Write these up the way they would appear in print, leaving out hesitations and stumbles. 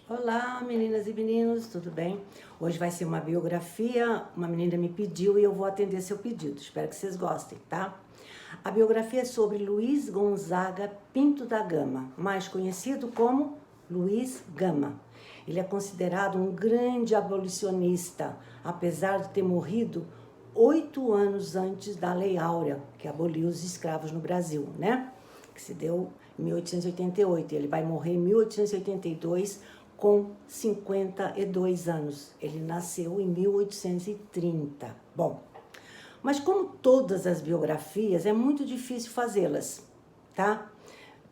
Olá, meninas e meninos, tudo bem? Hoje vai ser uma biografia, uma menina me pediu e eu vou atender seu pedido. Espero que vocês gostem, tá? A biografia é sobre Luiz Gonzaga Pinto da Gama, mais conhecido como Luiz Gama. Ele é considerado um grande abolicionista, apesar de ter morrido 8 anos antes da Lei Áurea, que aboliu os escravos no Brasil, né? Que se deu em 1888. Ele vai morrer em 1882 com 52 anos. Ele nasceu em 1830. Bom, mas como todas as biografias, é muito difícil fazê-las, tá?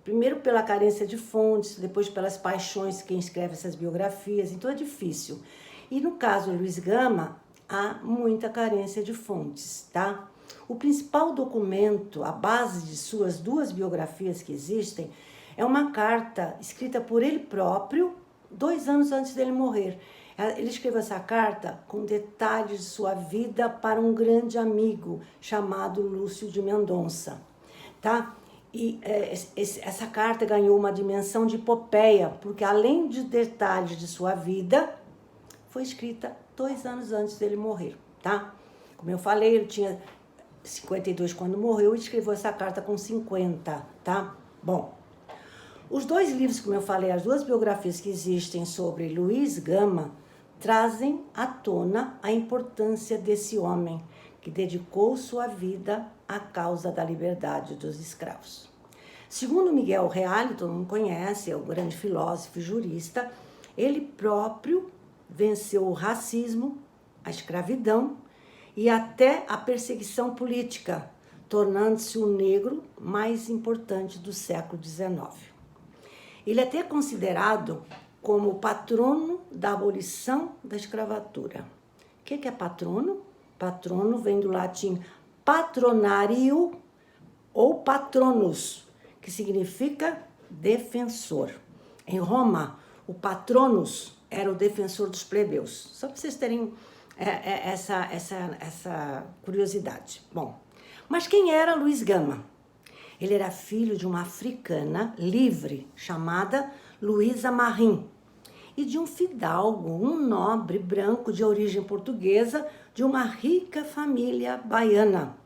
Primeiro pela carência de fontes, depois pelas paixões de quem escreve essas biografias, então é difícil. E no caso do Luiz Gama, há muita carência de fontes, tá? O principal documento, a base de suas duas biografias que existem, é uma carta escrita por ele próprio 2 anos antes dele morrer. Ele escreveu essa carta com detalhes de sua vida para um grande amigo chamado Lúcio de Mendonça, tá? E essa carta ganhou uma dimensão de epopeia, porque além de detalhes de sua vida, foi escrita 2 anos antes dele morrer, tá? Como eu falei, ele tinha 52 quando morreu e escreveu essa carta com 50, tá? Bom, os dois livros, como eu falei, as duas biografias que existem sobre Luiz Gama, trazem à tona a importância desse homem que dedicou sua vida à causa da liberdade dos escravos. Segundo Miguel Reale, todo mundo conhece, é um grande filósofo e jurista, ele próprio venceu o racismo, a escravidão e até a perseguição política, tornando-se o negro mais importante do século XIX. Ele é até considerado como o patrono da abolição da escravatura. O que é patrono? Patrono vem do latim patronario ou patronus, que significa defensor. Em Roma, o patronus era o defensor dos plebeus. Só para vocês terem essa curiosidade. Bom, mas quem era Luiz Gama? Ele era filho de uma africana livre chamada Luísa Marim e de um fidalgo, um nobre branco de origem portuguesa de uma rica família baiana.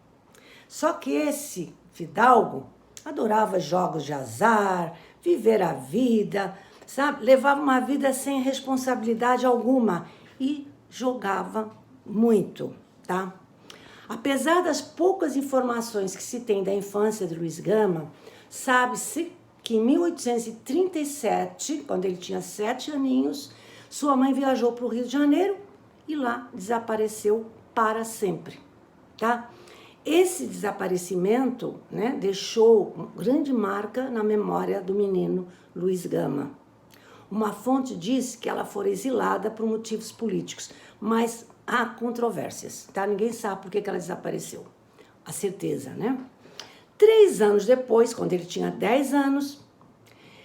Só que esse fidalgo adorava jogos de azar, viver a vida, sabe? Levava uma vida sem responsabilidade alguma e jogava muito, tá? Apesar das poucas informações que se tem da infância de Luiz Gama, sabe-se que em 1837, quando ele tinha 7 aninhos, sua mãe viajou para o Rio de Janeiro e lá desapareceu para sempre, tá? Esse desaparecimento, né, deixou uma grande marca na memória do menino Luiz Gama. Uma fonte diz que ela foi exilada por motivos políticos, mas há controvérsias, tá? Ninguém sabe por que ela desapareceu. A certeza, né? 3 anos depois, quando ele tinha 10 anos,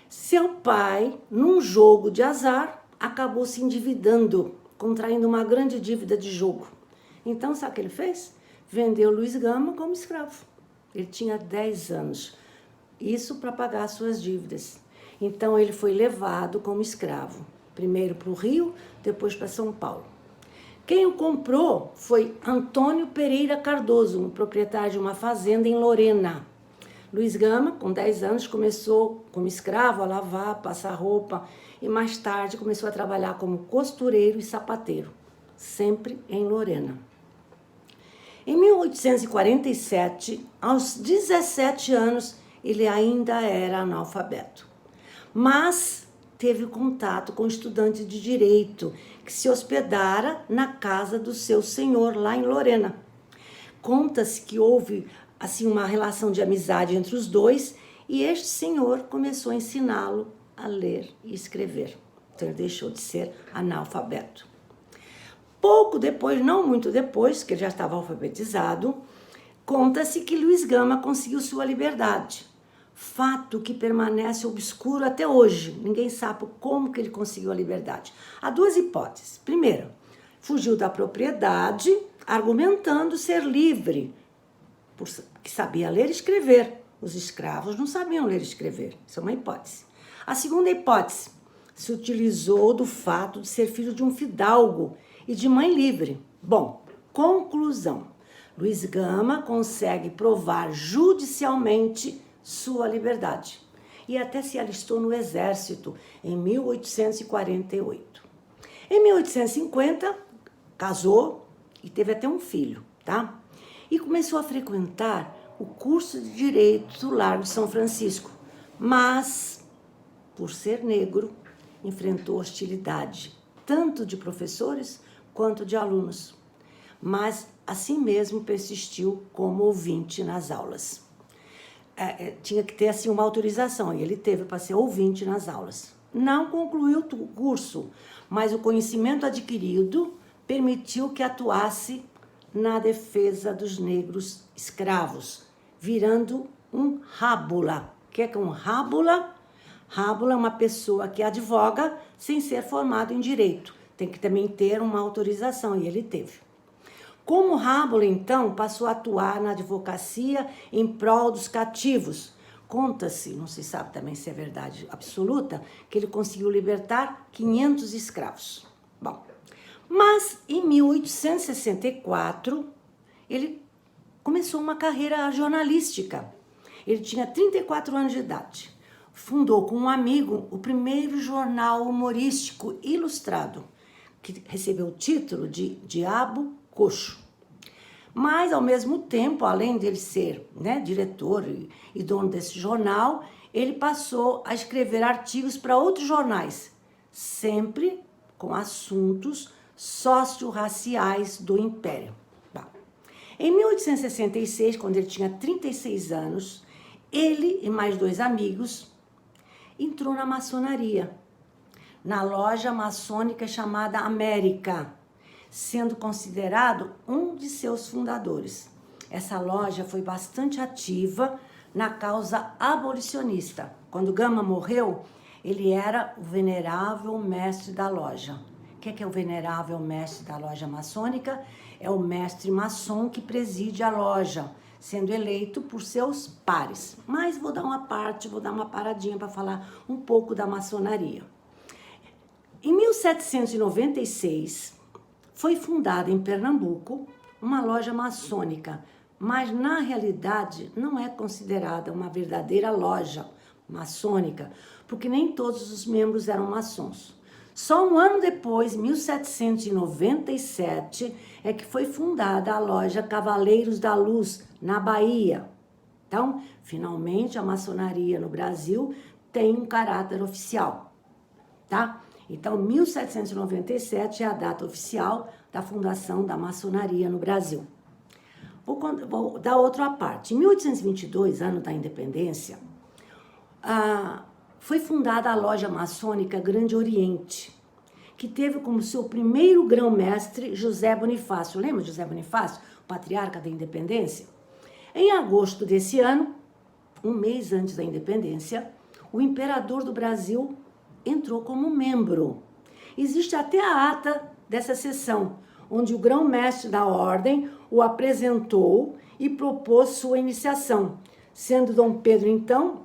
seu pai, num jogo de azar, acabou se endividando, contraindo uma grande dívida de jogo. Então, sabe o que ele fez? Vendeu Luiz Gama como escravo. Ele tinha 10 anos. Isso para pagar suas dívidas. Então, ele foi levado como escravo. Primeiro para o Rio, depois para São Paulo. Quem o comprou foi Antônio Pereira Cardoso, um proprietário de uma fazenda em Lorena. Luiz Gama, com 10 anos, começou como escravo a lavar, passar roupa e mais tarde começou a trabalhar como costureiro e sapateiro, sempre em Lorena. Em 1847, aos 17 anos, ele ainda era analfabeto, mas teve contato com estudante de direito que se hospedara na casa do seu senhor lá em Lorena. Conta-se que houve assim uma relação de amizade entre os dois e este senhor começou a ensiná-lo a ler e escrever. Então ele deixou de ser analfabeto. Pouco depois, não muito depois, que ele já estava alfabetizado, conta-se que Luiz Gama conseguiu sua liberdade. Fato que permanece obscuro até hoje. Ninguém sabe como que ele conseguiu a liberdade. Há 2 hipóteses. Primeiro, fugiu da propriedade, argumentando ser livre, porque sabia ler e escrever. Os escravos não sabiam ler e escrever. Isso é uma hipótese. A segunda hipótese, se utilizou do fato de ser filho de um fidalgo e de mãe livre. Bom, conclusão. Luiz Gama consegue provar judicialmente sua liberdade e até se alistou no exército em 1848. Em 1850, casou e teve até um filho, tá? E começou a frequentar o curso de Direito do Largo de São Francisco, mas, por ser negro, enfrentou hostilidade, tanto de professores quanto de alunos. Mas, assim mesmo, persistiu como ouvinte nas aulas. Tinha que ter, assim, uma autorização, e ele teve para ser ouvinte nas aulas. Não concluiu o curso, mas o conhecimento adquirido permitiu que atuasse na defesa dos negros escravos, virando um rábula. O que é um rábula? Rábula é uma pessoa que advoga sem ser formado em direito. Tem que também ter uma autorização, e ele teve. Como rábula, então, passou a atuar na advocacia em prol dos cativos. Conta-se, não se sabe também se é verdade absoluta, que ele conseguiu libertar 500 escravos. Bom, mas em 1864, ele começou uma carreira jornalística. Ele tinha 34 anos de idade. Fundou com um amigo o primeiro jornal humorístico ilustrado, que recebeu o título de Diabo Coxo. Mas, ao mesmo tempo, além dele ser, diretor e dono desse jornal, ele passou a escrever artigos para outros jornais, sempre com assuntos socio-raciais do Império. Bom, em 1866, quando ele tinha 36 anos, ele e mais 2 amigos entrou na maçonaria, na loja maçônica chamada América, sendo considerado um de seus fundadores. Essa loja foi bastante ativa na causa abolicionista. Quando Gama morreu, ele era o venerável mestre da loja. O que é o venerável mestre da loja maçônica? É o mestre maçom que preside a loja, sendo eleito por seus pares. Mas vou dar uma paradinha para falar um pouco da maçonaria. Em 1796, foi fundada em Pernambuco uma loja maçônica, mas na realidade não é considerada uma verdadeira loja maçônica, porque nem todos os membros eram maçons. Só um ano depois, 1797, é que foi fundada a loja Cavaleiros da Luz, na Bahia. Então, finalmente, a maçonaria no Brasil tem um caráter oficial, tá? Então, 1797 é a data oficial da fundação da maçonaria no Brasil. Vou dar outra parte. Em 1822, ano da independência, foi fundada a loja maçônica Grande Oriente, que teve como seu primeiro grão-mestre José Bonifácio. Lembra de José Bonifácio, o patriarca da independência? Em agosto desse ano, um mês antes da independência, o imperador do Brasil entrou como membro. Existe até a ata dessa sessão, onde o grão-mestre da ordem o apresentou e propôs sua iniciação, sendo Dom Pedro, então,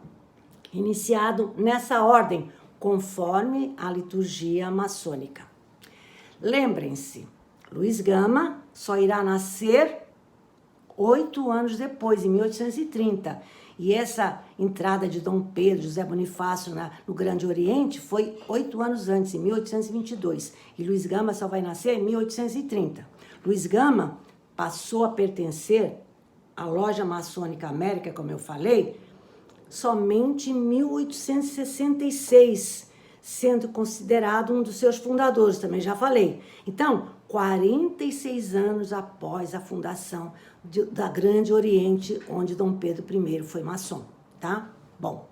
iniciado nessa ordem, conforme a liturgia maçônica. Lembrem-se, Luiz Gama só irá nascer 8 anos depois, em 1830, e essa entrada de Dom Pedro, José Bonifácio no Grande Oriente foi 8 anos antes, em 1822. E Luiz Gama só vai nascer em 1830. Luiz Gama passou a pertencer à loja maçônica América, como eu falei, somente em 1866, sendo considerado um dos seus fundadores, também já falei. Então, 46 anos após a fundação da Grande Oriente, onde Dom Pedro I foi maçom, tá? Bom,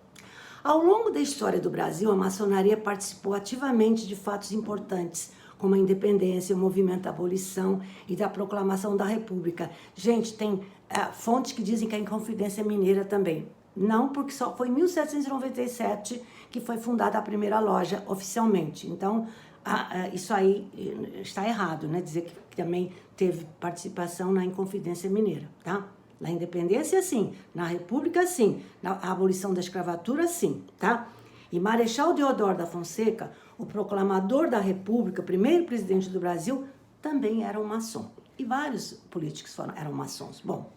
ao longo da história do Brasil, a maçonaria participou ativamente de fatos importantes, como a independência, o movimento da abolição e da proclamação da República. Gente, tem fontes que dizem que é Inconfidência Mineira também. Não, porque só foi em 1797 que foi fundada a primeira loja oficialmente. Então, isso aí está errado, né? Dizer que também teve participação na Inconfidência Mineira, tá? Na independência, sim. Na República, sim. Na abolição da escravatura, sim, tá? E Marechal Deodoro da Fonseca, O proclamador da República, o primeiro presidente do Brasil, também era um maçom. E vários políticos eram maçons. Bom,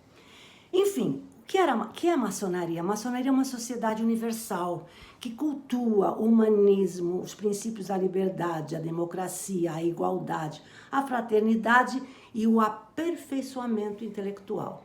enfim, o que é a maçonaria? A maçonaria é uma sociedade universal que cultua o humanismo, os princípios da liberdade, a democracia, a igualdade, a fraternidade e o aperfeiçoamento intelectual.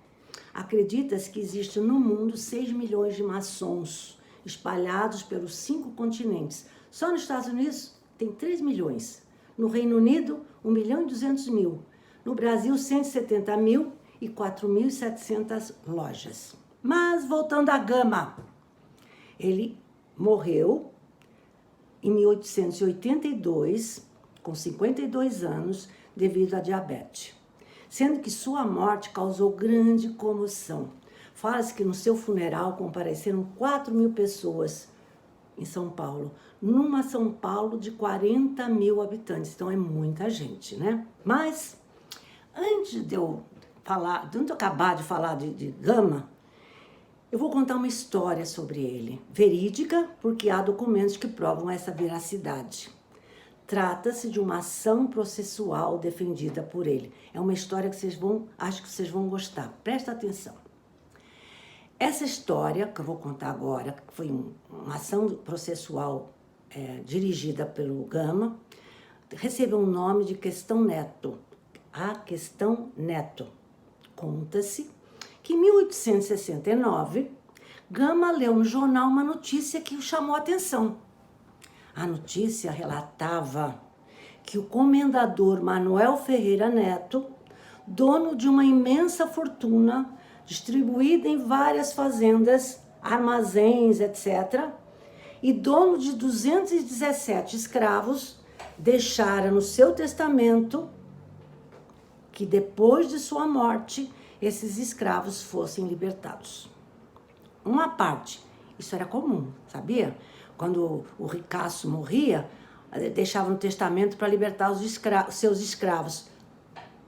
Acredita-se que existe no mundo 6 milhões de maçons espalhados pelos 5 continentes. Só nos Estados Unidos tem 3 milhões. No Reino Unido, 1.200.000. No Brasil, 170 mil e 4.700 lojas. Mas, voltando à Gama, ele morreu em 1882, com 52 anos, devido à diabetes. Sendo que sua morte causou grande comoção. Fala-se que no seu funeral compareceram 4.000 pessoas em São Paulo, numa São Paulo de 40 mil habitantes. Então é muita gente, né? Mas, antes de eu acabar de falar de Gama, eu vou contar uma história sobre ele, verídica, porque há documentos que provam essa veracidade. Trata-se de uma ação processual defendida por ele. É uma história que acho que vocês vão gostar. Presta atenção. Essa história que eu vou contar agora, que foi uma ação processual dirigida pelo Gama, recebeu o nome de Questão Neto. A Questão Neto. Conta-se que em 1869, Gama leu no jornal uma notícia que o chamou a atenção. A notícia relatava que o comendador Manuel Ferreira Neto, dono de uma imensa fortuna, distribuída em várias fazendas, armazéns, etc., e dono de 217 escravos, deixara no seu testamento que depois de sua morte, esses escravos fossem libertados. Uma parte, isso era comum, sabia? Quando o ricaço morria, deixava no testamento para libertar os seus escravos.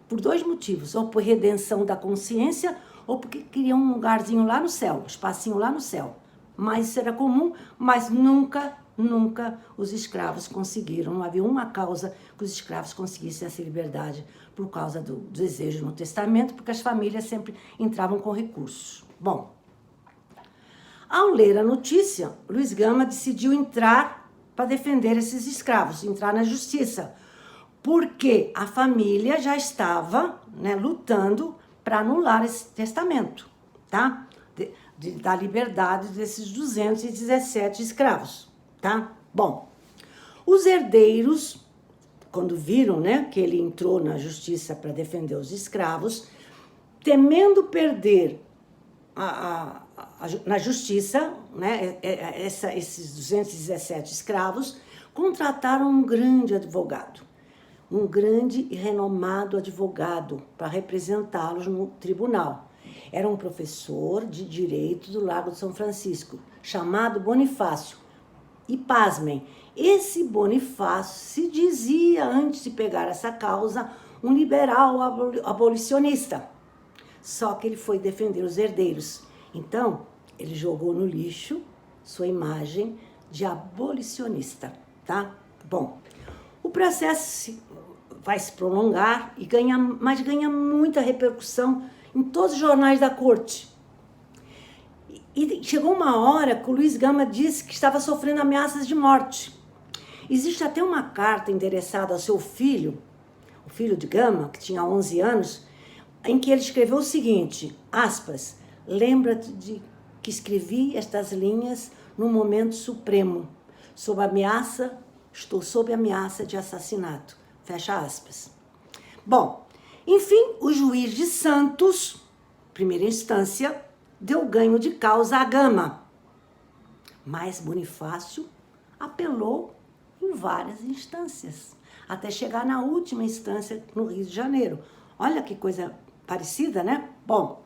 Por 2 motivos, ou por redenção da consciência, ou porque queriam um lugarzinho lá no céu, um espacinho lá no céu. Mas isso era comum, mas nunca os escravos conseguiram. Não havia uma causa que os escravos conseguissem essa liberdade por causa do desejo no testamento, porque as famílias sempre entravam com recursos. Bom, ao ler a notícia, Luiz Gama decidiu entrar para defender esses escravos, entrar na justiça, porque a família já estava, lutando para anular esse testamento, tá? Da liberdade desses 217 escravos, tá? Bom, os herdeiros, quando viram, que ele entrou na justiça para defender os escravos, temendo perder na justiça, esses 217 escravos, contrataram um grande advogado, um grande e renomado advogado para representá-los no tribunal. Era um professor de direito do Largo de São Francisco, chamado Bonifácio. E pasmem, esse Bonifácio se dizia, antes de pegar essa causa, um liberal abolicionista. Só que ele foi defender os herdeiros. Então, ele jogou no lixo sua imagem de abolicionista, tá? Bom, o processo vai se prolongar mas ganha muita repercussão em todos os jornais da corte. E chegou uma hora que o Luiz Gama disse que estava sofrendo ameaças de morte. Existe até uma carta endereçada ao seu filho, o filho de Gama, que tinha 11 anos, em que ele escreveu o seguinte, aspas, lembra-te de que escrevi estas linhas num momento supremo, estou sob ameaça de assassinato, fecha aspas. Bom, enfim, o juiz de Santos, primeira instância, deu ganho de causa à Gama, mas Bonifácio apelou em várias instâncias, até chegar na última instância no Rio de Janeiro. Olha que coisa parecida, né? Bom,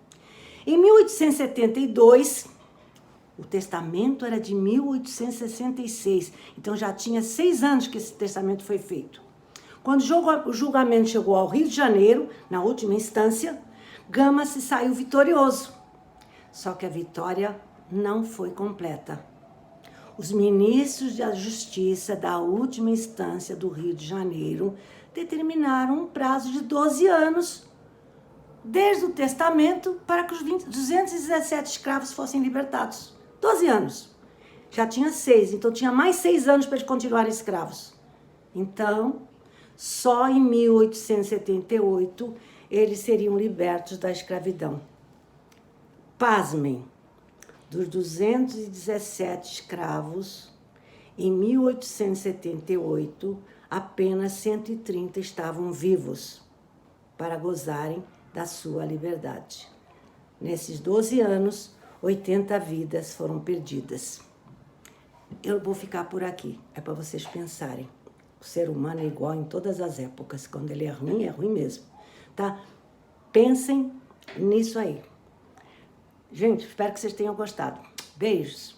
em 1872, o testamento era de 1866, então já tinha 6 anos que esse testamento foi feito. Quando o julgamento chegou ao Rio de Janeiro, na última instância, Gama se saiu vitorioso. Só que a vitória não foi completa. Os ministros da Justiça da última instância do Rio de Janeiro determinaram um prazo de 12 anos, desde o testamento, para que os 217 escravos fossem libertados. 12 anos. Já tinha 6, então tinha mais 6 anos para eles continuarem escravos. Então, só em 1878 eles seriam libertos da escravidão. Pasmem, dos 217 escravos, em 1878, apenas 130 estavam vivos para gozarem da sua liberdade. Nesses 12 anos, 80 vidas foram perdidas. Eu vou ficar por aqui, é para vocês pensarem. O ser humano é igual em todas as épocas. Quando ele é ruim mesmo, tá? Pensem nisso aí. Gente, espero que vocês tenham gostado. Beijos.